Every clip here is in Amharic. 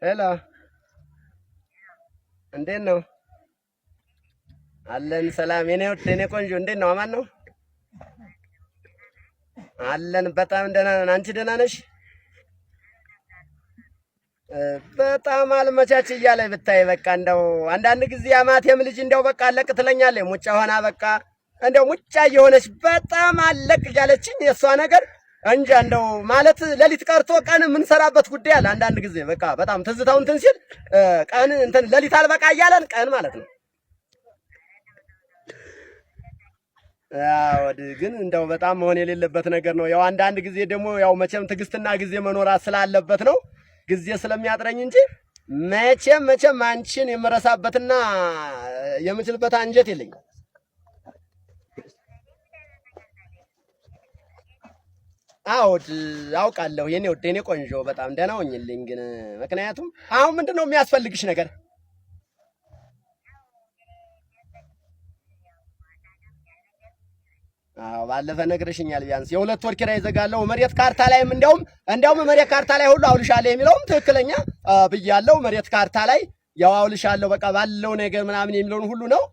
ሄሎ እንዴት ነው? አለን ሰላም። የኔ ቆንጆ እንዴት ነው? አማን ነው አለን። በጣም ደህና ነን። አንቺ ደህና ነሽ? በጣም አልመቻች እያለ ብታይ በቃ እንደው አንዳንድ ጊዜ አማቴም ልጅ እንደው በቃ አለቅ ትለኛለች። ሙጫ ሆና በቃ እንደው ሙጫ እየሆነች በጣም አለቅ እያለችኝ የእሷ ነገር እንጃ እንደው ማለት ሌሊት ቀርቶ ቀን የምንሰራበት ጉዳይ አለ። አንዳንድ ጊዜ በቃ በጣም ትዝታው እንትን ሲል ቀን እንትን ሌሊት አልበቃ እያለን ቀን ማለት ነው። ያው ግን እንደው በጣም መሆን የሌለበት ነገር ነው። ያው አንዳንድ ጊዜ ደግሞ ያው መቼም ትዕግስትና ጊዜ መኖራት ስላለበት ነው ጊዜ ስለሚያጥረኝ እንጂ መቼም አንቺን የምረሳበትና የምችልበት አንጀት የለኝም። አውድ አውቃለሁ የኔ ወደ የኔ ቆንጆ በጣም ደህና ሆኝልኝ። ግን ምክንያቱም አሁን ምንድነው የሚያስፈልግሽ ነገር? አዎ ባለፈ ነግረሽኛል። ቢያንስ የሁለት ወር ኪራይ ይዘጋለሁ መሬት ካርታ ላይም እንዲያውም መሬት ካርታ ላይ ሁሉ አውልሻለሁ የሚለውም ትክክለኛ ብያለሁ። መሬት ካርታ ላይ ያው አውልሻለሁ በቃ ባለው ነገር ምናምን የሚለውን ሁሉ ነው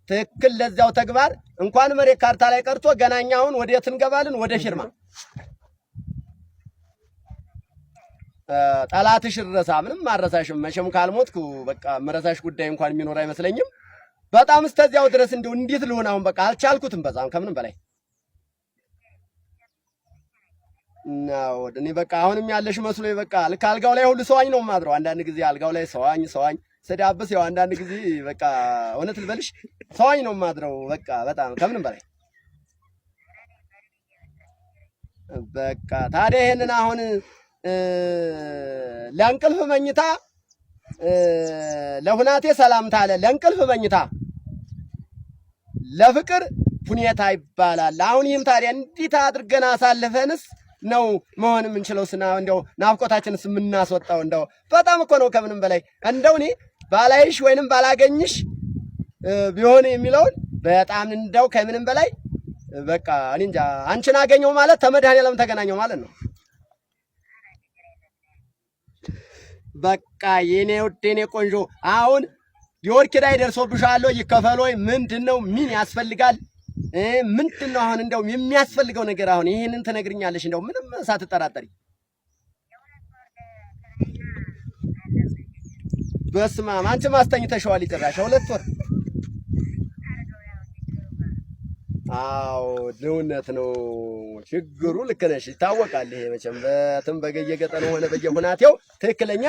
ትክክል። ለዚያው ተግባር እንኳን መሬት ካርታ ላይ ቀርቶ ገናኛውን ወዴት እንገባለን? ወደ ፊርማ ጠላትሽ ረሳ ምንም ማረሳሽም መቼም ካልሞትኩ በቃ መረሳሽ ጉዳይ እንኳን የሚኖር አይመስለኝም። በጣም እስከዚያው ድረስ እንደው እንዴት ልሆን አሁን በቃ አልቻልኩትም። በጣም ከምንም በላይ ነው እኔ በቃ አሁንም ያለሽ መስሎኝ በቃ ልክ አልጋው ላይ ሁሉ ሰዋኝ ነው የማድረው። አንዳንድ ጊዜ አልጋው ላይ ሰዋኝ ስዳብስ ያው አንዳንድ ጊዜ በቃ እውነት ልበልሽ ሰዋኝ ነው የማድረው። በቃ በጣም ከምንም በላይ በቃ ታዲያ ይሄንን አሁን ለእንቅልፍ መኝታ ለሁናቴ ሰላምታ አለ። ለእንቅልፍ መኝታ ለፍቅር ሁኔታ ይባላል። አሁን ይህም ታዲያ እንዴት አድርገን አሳልፈንስ ነው መሆን የምንችለው? ስና እንደው ናፍቆታችንስ የምናስወጣው እንደው በጣም እኮ ነው ከምንም በላይ እንደው እኔ ባላይሽ ወይንም ባላገኝሽ ቢሆን የሚለውን በጣም እንደው ከምንም በላይ በቃ እኔ እንጃ። አንቺን አገኘው ማለት ተመድኃኔዓለም ተገናኘው ማለት ነው። በቃ የኔ ውድ የኔ ቆንጆ አሁን የወር ኪራይ ደርሶብሻል ወይ? ይከፈል ወይ? ምንድነው? ምን ያስፈልጋል? ምንድነው አሁን እንደው የሚያስፈልገው ነገር? አሁን ይሄንን ትነግሪኛለሽ እንደው ምንም ሳትጠራጠሪ። በስመ አብ አንቺ ማስተኝተሽዋል ይጭራሽ 2 ወር። አዎ እውነት ነው ችግሩ። ልክ ነሽ፣ ይታወቃል። ይሄ መቼም በየገጠሩ ሆነ በየሁናቴው ትክክለኛ